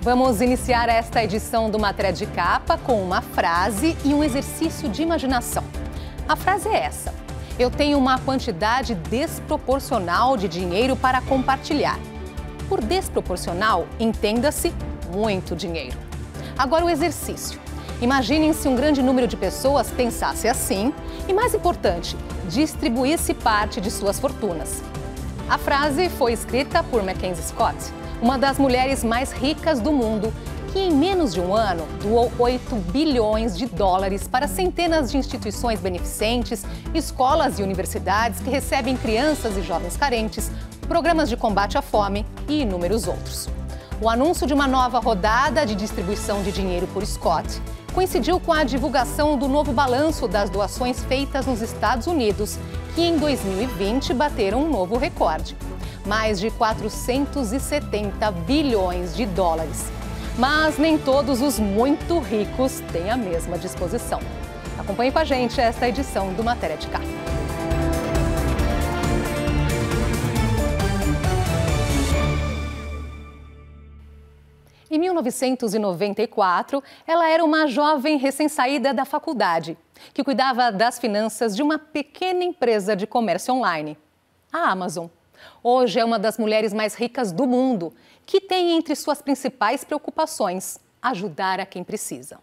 Vamos iniciar esta edição do Matéria de Capa com uma frase e um exercício de imaginação. A frase é essa: eu tenho uma quantidade desproporcional de dinheiro para compartilhar. Por desproporcional, entenda-se muito dinheiro. Agora o exercício. Imaginem se um grande número de pessoas pensasse assim e, mais importante, distribuísse parte de suas fortunas. A frase foi escrita por Mackenzie Scott, uma das mulheres mais ricas do mundo, que em menos de um ano doou 8 bilhões de dólares para centenas de instituições beneficentes, escolas e universidades que recebem crianças e jovens carentes, programas de combate à fome e inúmeros outros. O anúncio de uma nova rodada de distribuição de dinheiro por Scott coincidiu com a divulgação do novo balanço das doações feitas nos Estados Unidos, que em 2020 bateram um novo recorde: mais de 470 bilhões de dólares. Mas nem todos os muito ricos têm a mesma disposição. Acompanhe com a gente esta edição do Matéria de Capa. Em 1994, ela era uma jovem recém-saída da faculdade, que cuidava das finanças de uma pequena empresa de comércio online, a Amazon. Hoje é uma das mulheres mais ricas do mundo, que tem entre suas principais preocupações ajudar a quem precisa.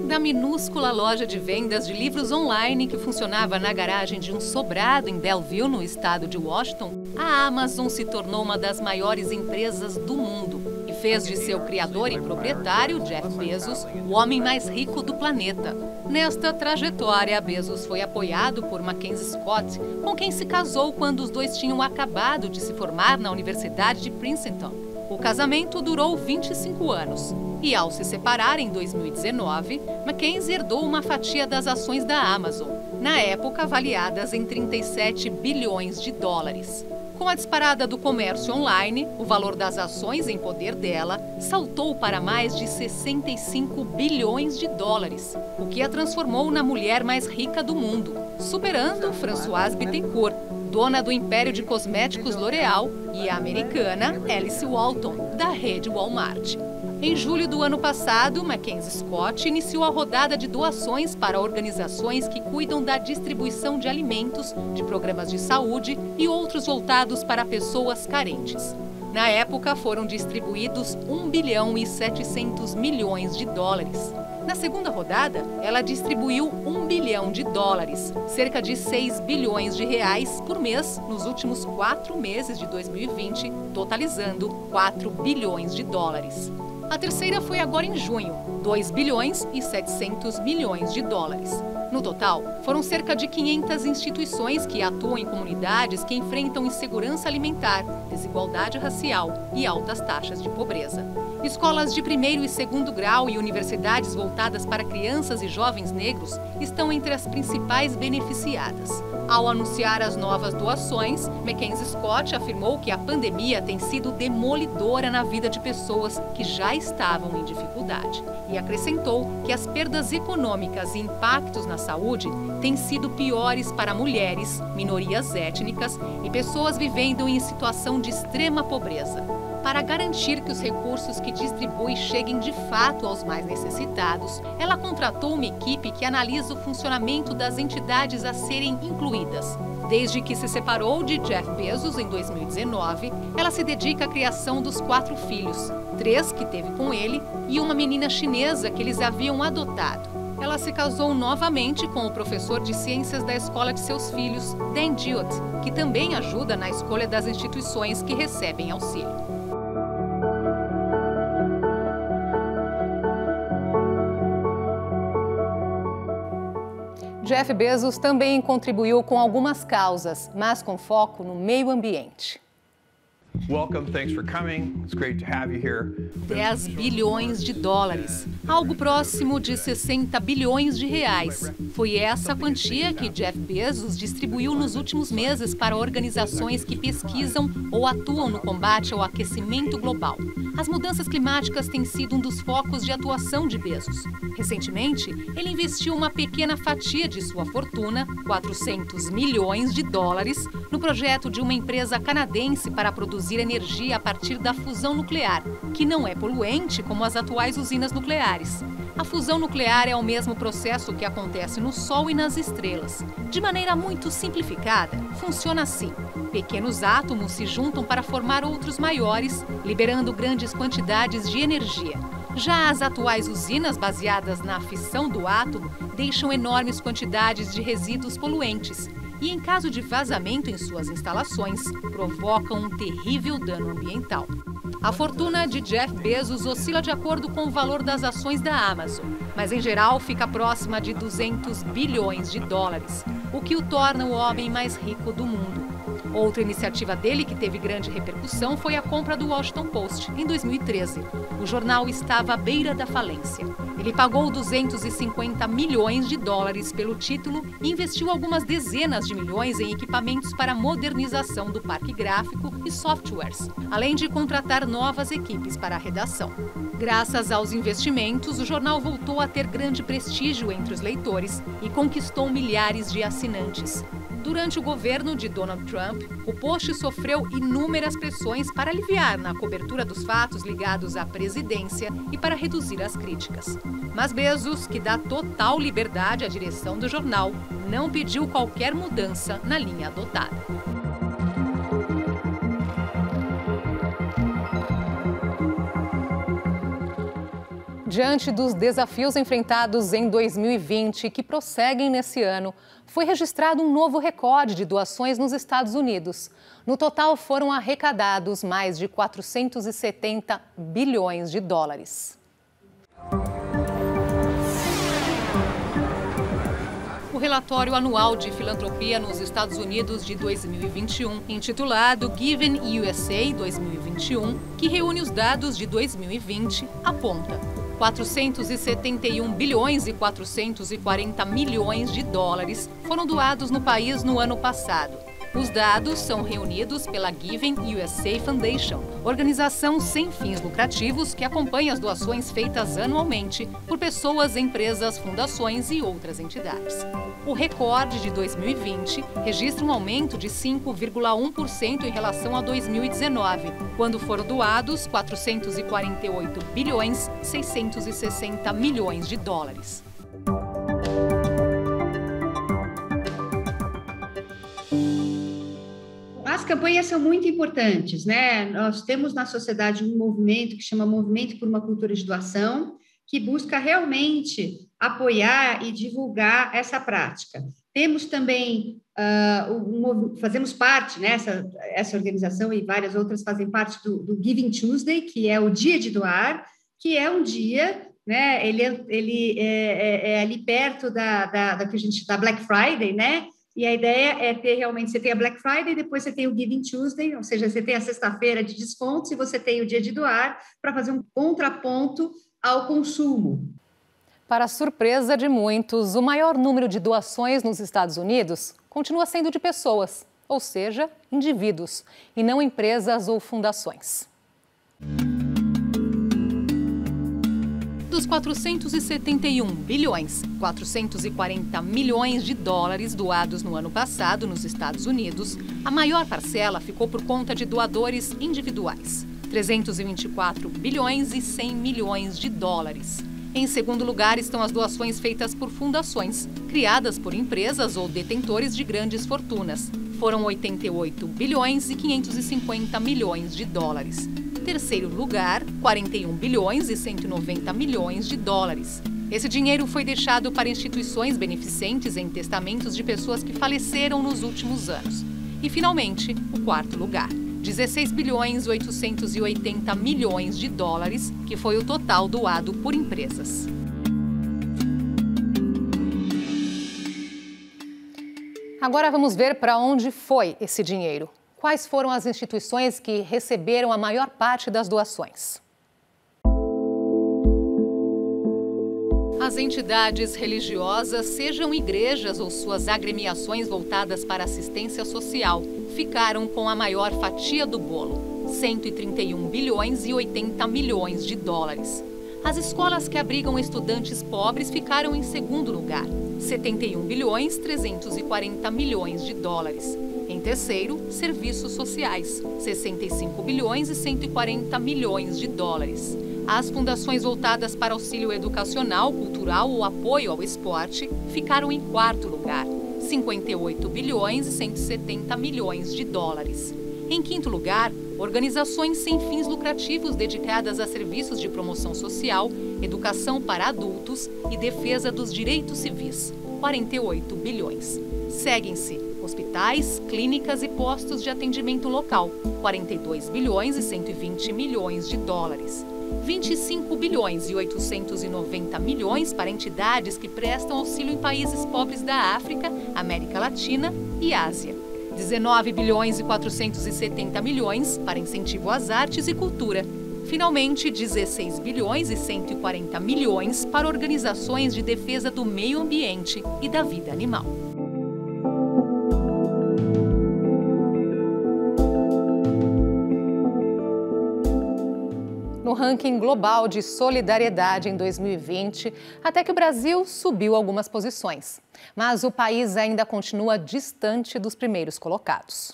Da minúscula loja de vendas de livros online que funcionava na garagem de um sobrado em Belleville, no estado de Washington, a Amazon se tornou uma das maiores empresas do mundo e fez de seu criador e proprietário, Jeff Bezos, o homem mais rico do planeta. Nesta trajetória, Bezos foi apoiado por Mackenzie Scott, com quem se casou quando os dois tinham acabado de se formar na Universidade de Princeton. O casamento durou 25 anos e, ao se separar em 2019, Mackenzie herdou uma fatia das ações da Amazon, na época avaliadas em 37 bilhões de dólares. Com a disparada do comércio online, o valor das ações em poder dela saltou para mais de 65 bilhões de dólares, o que a transformou na mulher mais rica do mundo, superando Françoise Bittencourt, dona do império de cosméticos L'Oréal, e a americana Alice Walton, da rede Walmart. Em julho do ano passado, Mackenzie Scott iniciou a rodada de doações para organizações que cuidam da distribuição de alimentos, de programas de saúde e outros voltados para pessoas carentes. Na época, foram distribuídos 1 bilhão e 700 milhões de dólares. Na segunda rodada, ela distribuiu 1 bilhão de dólares, cerca de 6 bilhões de reais por mês nos últimos 4 meses de 2020, totalizando 4 bilhões de dólares. A terceira foi agora em junho, 2 bilhões e 700 milhões de dólares. No total, foram cerca de 500 instituições que atuam em comunidades que enfrentam insegurança alimentar, desigualdade racial e altas taxas de pobreza. Escolas de primeiro e segundo grau e universidades voltadas para crianças e jovens negros estão entre as principais beneficiadas. Ao anunciar as novas doações, Mackenzie Scott afirmou que a pandemia tem sido demolidora na vida de pessoas que já estavam em dificuldade. E acrescentou que as perdas econômicas e impactos na saúde têm sido piores para mulheres, minorias étnicas e pessoas vivendo em situação de extrema pobreza. Para garantir que os recursos que distribui cheguem de fato aos mais necessitados, ela contratou uma equipe que analisa o funcionamento das entidades a serem incluídas. Desde que se separou de Jeff Bezos em 2019, ela se dedica à criação dos 4 filhos, 3 que teve com ele e uma menina chinesa que eles haviam adotado. Ela se casou novamente com o professor de ciências da escola de seus filhos, Dan Diot, que também ajuda na escolha das instituições que recebem auxílio. Jeff Bezos também contribuiu com algumas causas, mas com foco no meio ambiente. Welcome, thanks for coming. It's great to have you here. 10 bilhões de dólares, algo próximo de 60 bilhões de reais. Foi essa quantia que Jeff Bezos distribuiu nos últimos meses para organizações que pesquisam ou atuam no combate ao aquecimento global. As mudanças climáticas têm sido um dos focos de atuação de Bezos. Recentemente, ele investiu uma pequena fatia de sua fortuna, 400 milhões de dólares, no projeto de uma empresa canadense para produzir energia a partir da fusão nuclear, que não é poluente como as atuais usinas nucleares. A fusão nuclear é o mesmo processo que acontece no Sol e nas estrelas. De maneira muito simplificada, funciona assim. Pequenos átomos se juntam para formar outros maiores, liberando grandes quantidades de energia. Já as atuais usinas baseadas na fissão do átomo deixam enormes quantidades de resíduos poluentes e, em caso de vazamento em suas instalações, provocam um terrível dano ambiental. A fortuna de Jeff Bezos oscila de acordo com o valor das ações da Amazon, mas em geral fica próxima de 200 bilhões de dólares, o que o torna o homem mais rico do mundo. Outra iniciativa dele que teve grande repercussão foi a compra do Washington Post, em 2013. O jornal estava à beira da falência. Ele pagou 250 milhões de dólares pelo título e investiu algumas dezenas de milhões em equipamentos para a modernização do parque gráfico e softwares, além de contratar novas equipes para a redação. Graças aos investimentos, o jornal voltou a ter grande prestígio entre os leitores e conquistou milhares de assinantes. Durante o governo de Donald Trump, o Post sofreu inúmeras pressões para aliviar na cobertura dos fatos ligados à presidência e para reduzir as críticas. Mas Bezos, que dá total liberdade à direção do jornal, não pediu qualquer mudança na linha adotada. Diante dos desafios enfrentados em 2020 e que prosseguem nesse ano, foi registrado um novo recorde de doações nos Estados Unidos. No total, foram arrecadados mais de 470 bilhões de dólares. O relatório anual de filantropia nos Estados Unidos de 2021, intitulado Giving USA 2021, que reúne os dados de 2020, aponta 471 bilhões e 440 milhões de dólares foram doados no país no ano passado. Os dados são reunidos pela Giving USA Foundation, organização sem fins lucrativos que acompanha as doações feitas anualmente por pessoas, empresas, fundações e outras entidades. O recorde de 2020 registra um aumento de 5,1% em relação a 2019, quando foram doados 448 bilhões 660 milhões de dólares. As campanhas são muito importantes, né? Nós temos na sociedade um movimento que chama Movimento por uma Cultura de Doação, que busca realmente apoiar e divulgar essa prática. Temos também, fazemos parte, né? Essa organização e várias outras fazem parte do Giving Tuesday, que é o dia de doar, que é um dia, né? Ele é ali perto da que a gente da Black Friday, né? E a ideia é ter realmente, você tem a Black Friday, depois você tem o Giving Tuesday, ou seja, você tem a sexta-feira de descontos e você tem o dia de doar para fazer um contraponto ao consumo. Para a surpresa de muitos, o maior número de doações nos Estados Unidos continua sendo de pessoas, ou seja, indivíduos, e não empresas ou fundações. Dos 471 bilhões, 440 milhões de dólares doados no ano passado nos Estados Unidos, a maior parcela ficou por conta de doadores individuais, 324 bilhões e 100 milhões de dólares. Em segundo lugar estão as doações feitas por fundações, criadas por empresas ou detentores de grandes fortunas. Foram 88 bilhões e 550 milhões de dólares. Terceiro lugar, 41 bilhões e 190 milhões de dólares. Esse dinheiro foi deixado para instituições beneficentes em testamentos de pessoas que faleceram nos últimos anos. E, finalmente, o quarto lugar, 16 bilhões e 880 milhões de dólares, que foi o total doado por empresas. Agora vamos ver para onde foi esse dinheiro. Quais foram as instituições que receberam a maior parte das doações? As entidades religiosas, sejam igrejas ou suas agremiações voltadas para assistência social, ficaram com a maior fatia do bolo, 131 bilhões e 80 milhões de dólares. As escolas que abrigam estudantes pobres ficaram em segundo lugar, 71 bilhões e 340 milhões de dólares. Em terceiro, serviços sociais, 65 bilhões e 140 milhões de dólares. As fundações voltadas para auxílio educacional, cultural ou apoio ao esporte ficaram em quarto lugar, 58 bilhões e 170 milhões de dólares. Em quinto lugar, organizações sem fins lucrativos dedicadas a serviços de promoção social, educação para adultos e defesa dos direitos civis, 48 bilhões. Seguem-se hospitais, clínicas e postos de atendimento local, 42 bilhões e 120 milhões de dólares. 25 bilhões e 890 milhões para entidades que prestam auxílio em países pobres da África, América Latina e Ásia. 19 bilhões e 470 milhões para incentivo às artes e cultura. Finalmente, 16 bilhões e 140 milhões para organizações de defesa do meio ambiente e da vida animal. No ranking global de solidariedade em 2020, até que o Brasil subiu algumas posições. Mas o país ainda continua distante dos primeiros colocados.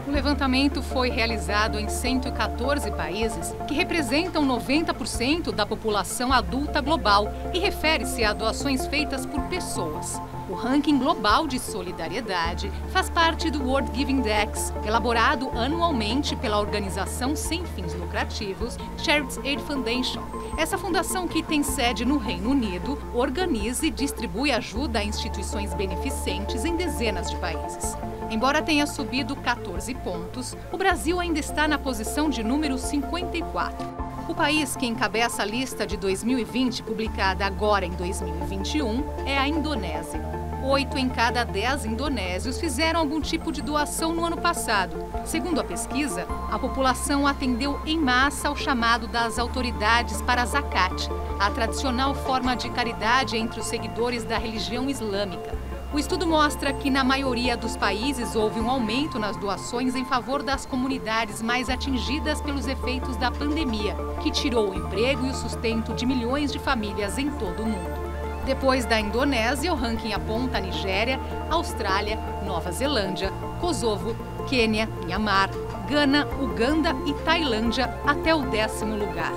O levantamento foi realizado em 114 países, que representam 90% da população adulta global e refere-se a doações feitas por pessoas. O ranking global de solidariedade faz parte do World Giving Index, elaborado anualmente pela organização sem fins lucrativos Charity Aid Foundation. Essa fundação, que tem sede no Reino Unido, organiza e distribui ajuda a instituições beneficentes em dezenas de países. Embora tenha subido 14 pontos, o Brasil ainda está na posição de número 54. O país que encabeça a lista de 2020, publicada agora em 2021, é a Indonésia. 8 em cada 10 indonésios fizeram algum tipo de doação no ano passado. Segundo a pesquisa, a população atendeu em massa ao chamado das autoridades para a zakat, a tradicional forma de caridade entre os seguidores da religião islâmica. O estudo mostra que, na maioria dos países, houve um aumento nas doações em favor das comunidades mais atingidas pelos efeitos da pandemia, que tirou o emprego e o sustento de milhões de famílias em todo o mundo. Depois da Indonésia, o ranking aponta a Nigéria, Austrália, Nova Zelândia, Kosovo, Quênia, Mianmar, Gana, Uganda e Tailândia até o 10º lugar.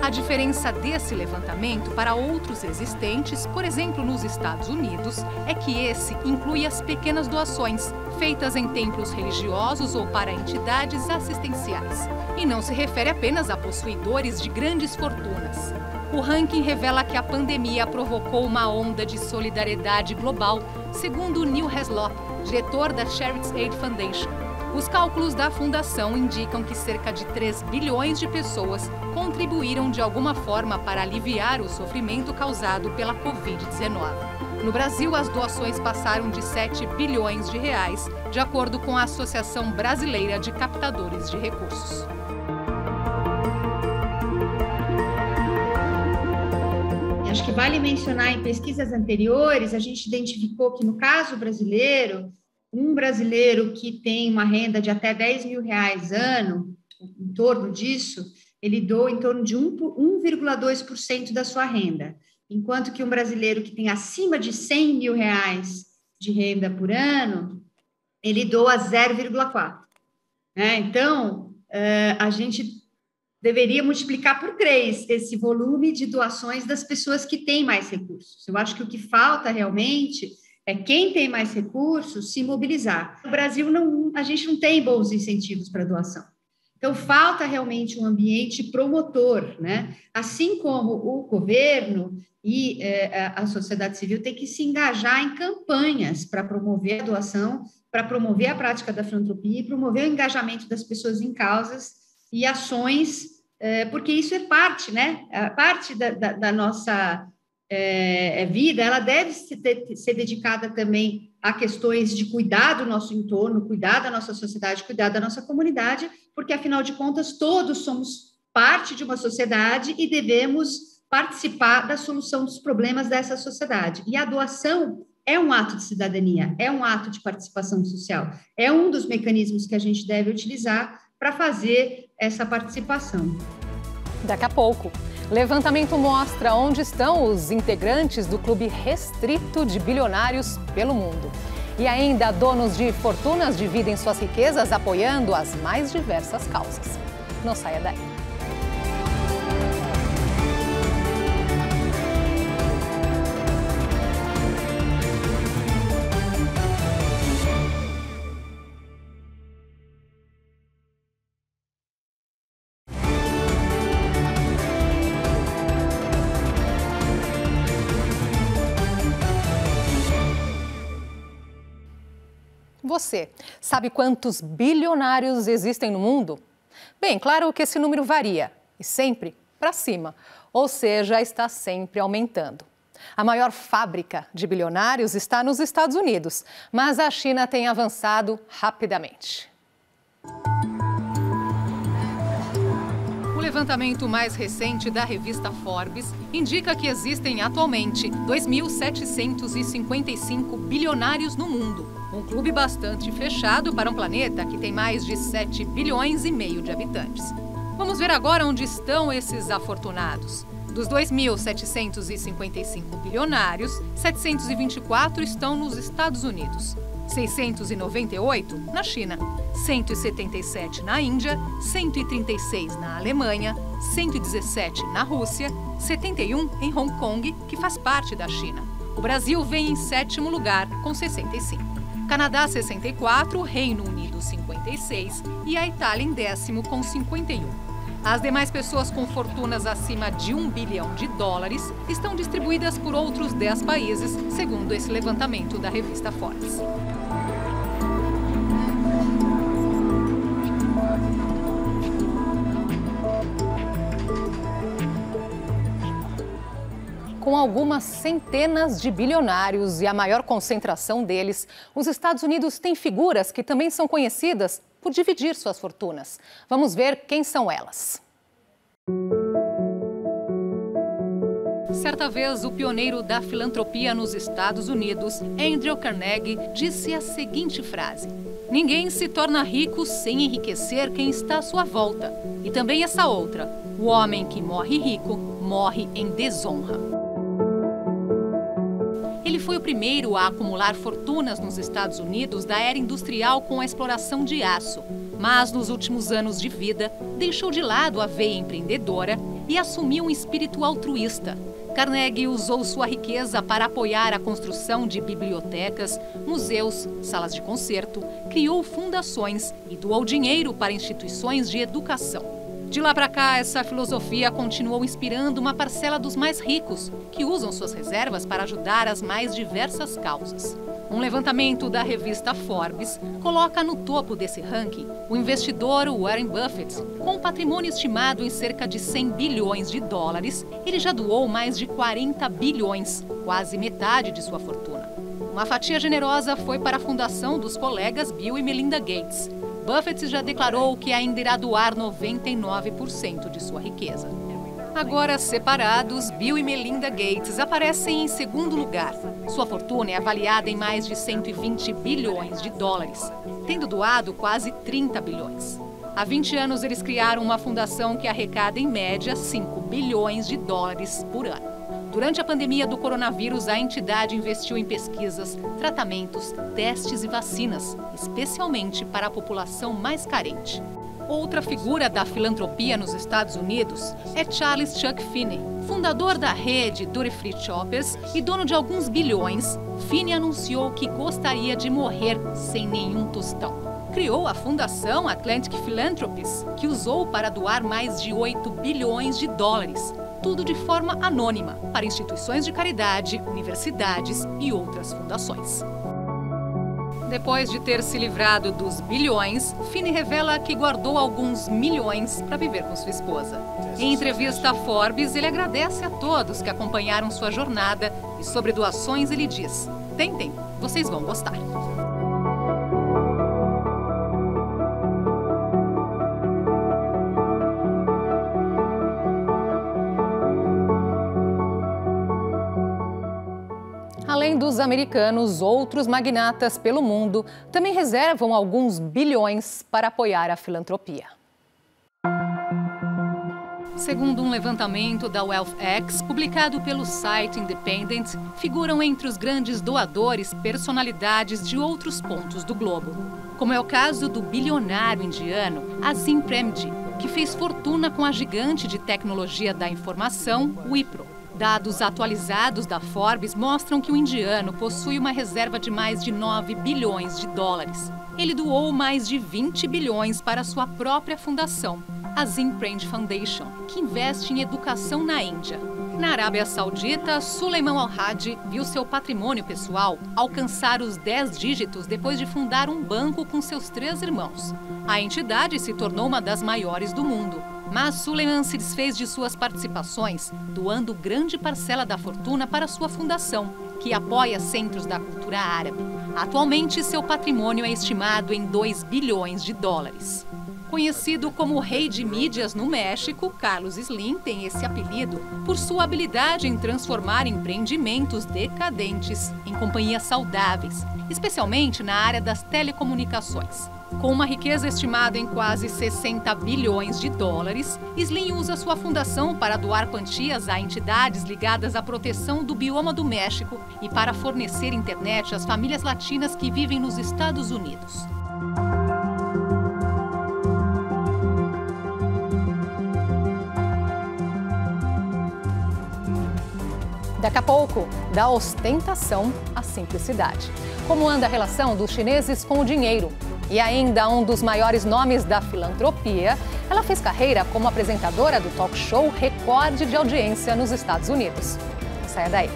A diferença desse levantamento para outros existentes, por exemplo, nos Estados Unidos, é que esse inclui as pequenas doações feitas em templos religiosos ou para entidades assistenciais, e não se refere apenas a possuidores de grandes fortunas. O ranking revela que a pandemia provocou uma onda de solidariedade global, segundo Neil Heslop, diretor da Charity Aid Foundation. Os cálculos da fundação indicam que cerca de 3 bilhões de pessoas contribuíram de alguma forma para aliviar o sofrimento causado pela Covid-19. No Brasil, as doações passaram de 7 bilhões de reais, de acordo com a Associação Brasileira de Captadores de Recursos. Acho que vale mencionar, em pesquisas anteriores, a gente identificou que, no caso brasileiro, um brasileiro que tem uma renda de até 10 mil reais ano, em torno disso, ele doa em torno de 1,2% da sua renda, enquanto que um brasileiro que tem acima de 100 mil reais de renda por ano, ele doa 0,4%. Então, a gente deveria multiplicar por 3 esse volume de doações das pessoas que têm mais recursos. Eu acho que o que falta realmente é quem tem mais recursos se mobilizar. No Brasil, a gente não tem bons incentivos para doação. Então, falta realmente um ambiente promotor, né? Assim como o governo e a sociedade civil tem que se engajar em campanhas para promover a doação, para promover a prática da filantropia e promover o engajamento das pessoas em causas e ações, porque isso é parte, né? Parte da nossa vida, ela deve ser dedicada também a questões de cuidar do nosso entorno, cuidar da nossa sociedade, cuidar da nossa comunidade, porque, afinal de contas, todos somos parte de uma sociedade e devemos participar da solução dos problemas dessa sociedade. E a doação é um ato de cidadania, é um ato de participação social, é um dos mecanismos que a gente deve utilizar para fazer essa participação. Daqui a pouco, Levantamento mostra onde estão os integrantes do clube restrito de bilionários pelo mundo. E ainda, donos de fortunas dividem suas riquezas apoiando as mais diversas causas. Não saia daí. Você sabe quantos bilionários existem no mundo? Bem, claro que esse número varia e sempre para cima, ou seja, está sempre aumentando. A maior fábrica de bilionários está nos Estados Unidos, mas a China tem avançado rapidamente. O levantamento mais recente da revista Forbes indica que existem atualmente 2.755 bilionários no mundo. Um clube bastante fechado para um planeta que tem mais de 7 bilhões e meio de habitantes. Vamos ver agora onde estão esses afortunados. Dos 2.755 bilionários, 724 estão nos Estados Unidos, 698 na China, 177 na Índia, 136 na Alemanha, 117 na Rússia, 71 em Hong Kong, que faz parte da China. O Brasil vem em 7º lugar, com 65. Canadá, 64, Reino Unido, 56 e a Itália em 10º, com 51. As demais pessoas com fortunas acima de $1 bilhão estão distribuídas por outros 10 países, segundo esse levantamento da revista Forbes. Com algumas centenas de bilionários e a maior concentração deles, os Estados Unidos têm figuras que também são conhecidas por dividir suas fortunas. Vamos ver quem são elas. Certa vez, o pioneiro da filantropia nos Estados Unidos, Andrew Carnegie, disse a seguinte frase: "Ninguém se torna rico sem enriquecer quem está à sua volta." E também essa outra: "O homem que morre rico, morre em desonra." Ele foi o primeiro a acumular fortunas nos Estados Unidos da era industrial com a exploração de aço. Mas nos últimos anos de vida, deixou de lado a veia empreendedora e assumiu um espírito altruísta. Carnegie usou sua riqueza para apoiar a construção de bibliotecas, museus, salas de concerto, criou fundações e doou dinheiro para instituições de educação. De lá para cá, essa filosofia continuou inspirando uma parcela dos mais ricos, que usam suas reservas para ajudar as mais diversas causas. Um levantamento da revista Forbes coloca no topo desse ranking o investidor Warren Buffett. Com um patrimônio estimado em cerca de $100 bilhões, ele já doou mais de 40 bilhões, quase metade de sua fortuna. Uma fatia generosa foi para a fundação dos colegas Bill e Melinda Gates. Buffett já declarou que ainda irá doar 99% de sua riqueza. Agora separados, Bill e Melinda Gates aparecem em segundo lugar. Sua fortuna é avaliada em mais de $120 bilhões, tendo doado quase 30 bilhões. Há 20 anos, eles criaram uma fundação que arrecada em média $5 bilhões por ano. Durante a pandemia do coronavírus, a entidade investiu em pesquisas, tratamentos, testes e vacinas, especialmente para a população mais carente. Outra figura da filantropia nos Estados Unidos é Charles Chuck Finney. Fundador da rede Duty Free Shoppers e dono de alguns bilhões, Finney anunciou que gostaria de morrer sem nenhum tostão. Criou a Fundação Atlantic Philanthropies, que usou para doar mais de $8 bilhões, tudo de forma anônima, para instituições de caridade, universidades e outras fundações. Depois de ter se livrado dos bilhões, Finney revela que guardou alguns milhões para viver com sua esposa. Em entrevista à Forbes, ele agradece a todos que acompanharam sua jornada e sobre doações ele diz: "Tentem, vocês vão gostar." Além dos americanos, outros magnatas pelo mundo também reservam alguns bilhões para apoiar a filantropia. Segundo um levantamento da WealthX, publicado pelo site Independent, figuram entre os grandes doadores personalidades de outros pontos do globo, como é o caso do bilionário indiano Azim Premji, que fez fortuna com a gigante de tecnologia da informação, Wipro. Dados atualizados da Forbes mostram que o indiano possui uma reserva de mais de 9 bilhões de dólares. Ele doou mais de 20 bilhões para sua própria fundação, Azim Premji Foundation, que investe em educação na Índia. Na Arábia Saudita, Sulaiman Al-Hadi viu seu patrimônio pessoal alcançar os 10 dígitos depois de fundar um banco com seus 3 irmãos. A entidade se tornou uma das maiores do mundo, mas Sulaiman se desfez de suas participações, doando grande parcela da fortuna para sua fundação, que apoia centros da cultura árabe. Atualmente, seu patrimônio é estimado em 2 bilhões de dólares. Conhecido como o rei de mídias no México, Carlos Slim tem esse apelido por sua habilidade em transformar empreendimentos decadentes em companhias saudáveis, especialmente na área das telecomunicações. Com uma riqueza estimada em quase 60 bilhões de dólares, Slim usa sua fundação para doar quantias a entidades ligadas à proteção do bioma do México e para fornecer internet às famílias latinas que vivem nos Estados Unidos. Daqui a pouco, da ostentação à simplicidade. Como anda a relação dos chineses com o dinheiro? E ainda um dos maiores nomes da filantropia, ela fez carreira como apresentadora do talk show recorde de audiência nos Estados Unidos. Não saia daí.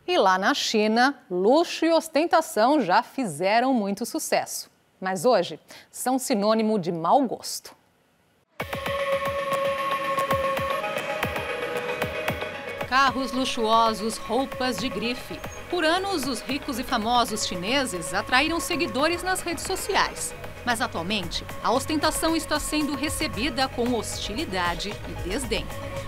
E lá na China, luxo e ostentação já fizeram muito sucesso. Mas hoje são sinônimo de mau gosto. Carros luxuosos, roupas de grife. Por anos, os ricos e famosos chineses atraíram seguidores nas redes sociais. Mas atualmente, a ostentação está sendo recebida com hostilidade e desdém.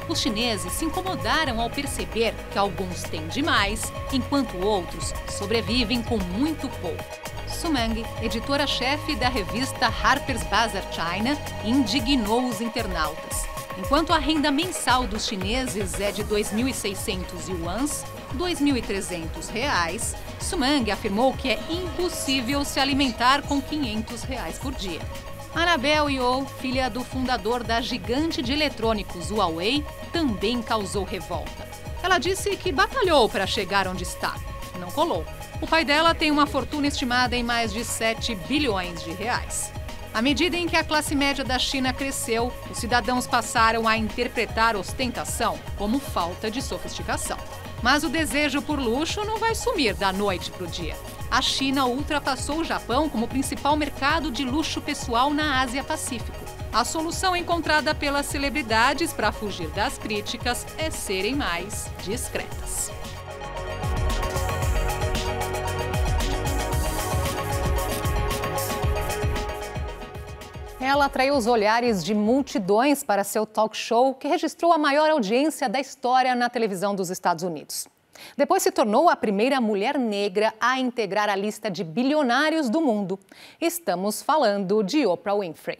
Os chineses se incomodaram ao perceber que alguns têm demais, enquanto outros sobrevivem com muito pouco. Su Meng, editora-chefe da revista Harper's Bazaar China, indignou os internautas. Enquanto a renda mensal dos chineses é de 2.600 yuans, R$ 2.300, Su Meng afirmou que é impossível se alimentar com R$ 500 por dia. Annabelle Yeoh, filha do fundador da gigante de eletrônicos Huawei, também causou revolta. Ela disse que batalhou para chegar onde está. Não colou. O pai dela tem uma fortuna estimada em mais de 7 bilhões de reais. À medida em que a classe média da China cresceu, os cidadãos passaram a interpretar ostentação como falta de sofisticação. Mas o desejo por luxo não vai sumir da noite para o dia. A China ultrapassou o Japão como principal mercado de luxo pessoal na Ásia-Pacífico. A solução encontrada pelas celebridades para fugir das críticas é serem mais discretas. Ela atraiu os olhares de multidões para seu talk show, que registrou a maior audiência da história na televisão dos Estados Unidos. Depois se tornou a primeira mulher negra a integrar a lista de bilionários do mundo. Estamos falando de Oprah Winfrey.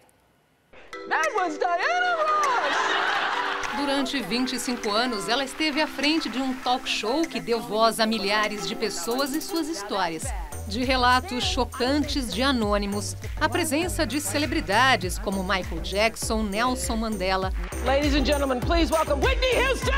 Durante 25 anos, ela esteve à frente de um talk show que deu voz a milhares de pessoas e suas histórias. De relatos chocantes de anônimos, a presença de celebridades como Michael Jackson, Nelson Mandela. Ladies and gentlemen, please welcome Whitney Houston!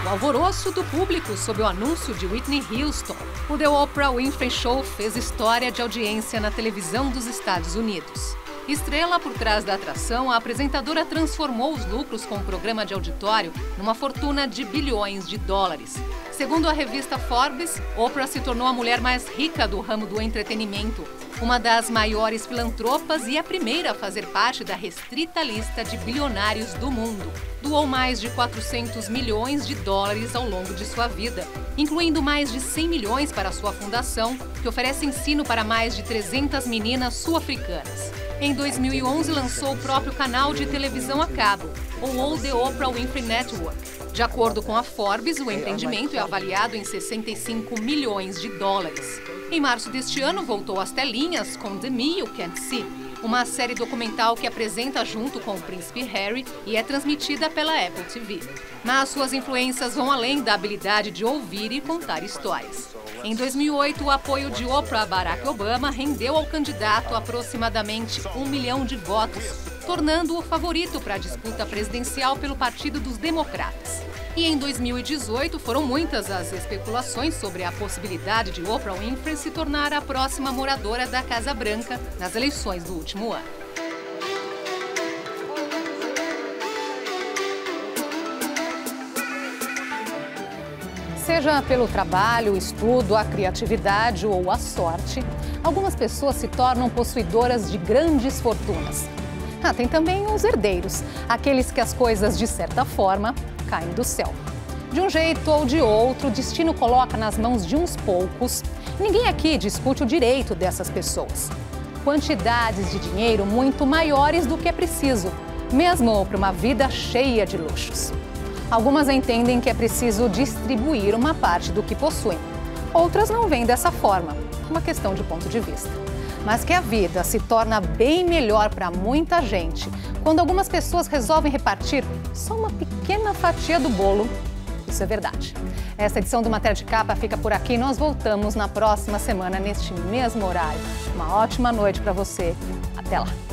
O alvoroço do público sob o anúncio de Whitney Houston. O The Oprah Winfrey Show fez história de audiência na televisão dos Estados Unidos. Estrela por trás da atração, a apresentadora transformou os lucros com o programa de auditório numa fortuna de bilhões de dólares. Segundo a revista Forbes, Oprah se tornou a mulher mais rica do ramo do entretenimento. uma das maiores filantropas e a primeira a fazer parte da restrita lista de bilionários do mundo. Doou mais de 400 milhões de dólares ao longo de sua vida, incluindo mais de 100 milhões para sua fundação, que oferece ensino para mais de 300 meninas sul-africanas. Em 2011, lançou o próprio canal de televisão a cabo, o The Oprah Winfrey Network. De acordo com a Forbes, o empreendimento é avaliado em 65 milhões de dólares. Em março deste ano, voltou às telinhas com The Me You Can't See, uma série documental que apresenta junto com o príncipe Harry e é transmitida pela Apple TV. Mas suas influências vão além da habilidade de ouvir e contar histórias. Em 2008, o apoio de Oprah a Barack Obama rendeu ao candidato aproximadamente 1 milhão de votos, tornando-o o favorito para a disputa presidencial pelo Partido dos Democratas. E em 2018, foram muitas as especulações sobre a possibilidade de Oprah Winfrey se tornar a próxima moradora da Casa Branca nas eleições do último ano. Seja pelo trabalho, o estudo, a criatividade ou a sorte, algumas pessoas se tornam possuidoras de grandes fortunas. Tem também os herdeiros, aqueles que as coisas, de certa forma, caem do céu. De um jeito ou de outro, o destino coloca nas mãos de uns poucos. Ninguém aqui discute o direito dessas pessoas. Quantidades de dinheiro muito maiores do que é preciso, mesmo para uma vida cheia de luxos. Algumas entendem que é preciso distribuir uma parte do que possuem. Outras não veem dessa forma, uma questão de ponto de vista. Mas que a vida se torna bem melhor para muita gente quando algumas pessoas resolvem repartir só uma pequena fatia do bolo. Isso é verdade. Essa edição do Matéria de Capa fica por aqui. Nós voltamos na próxima semana, neste mesmo horário. Uma ótima noite para você. Até lá!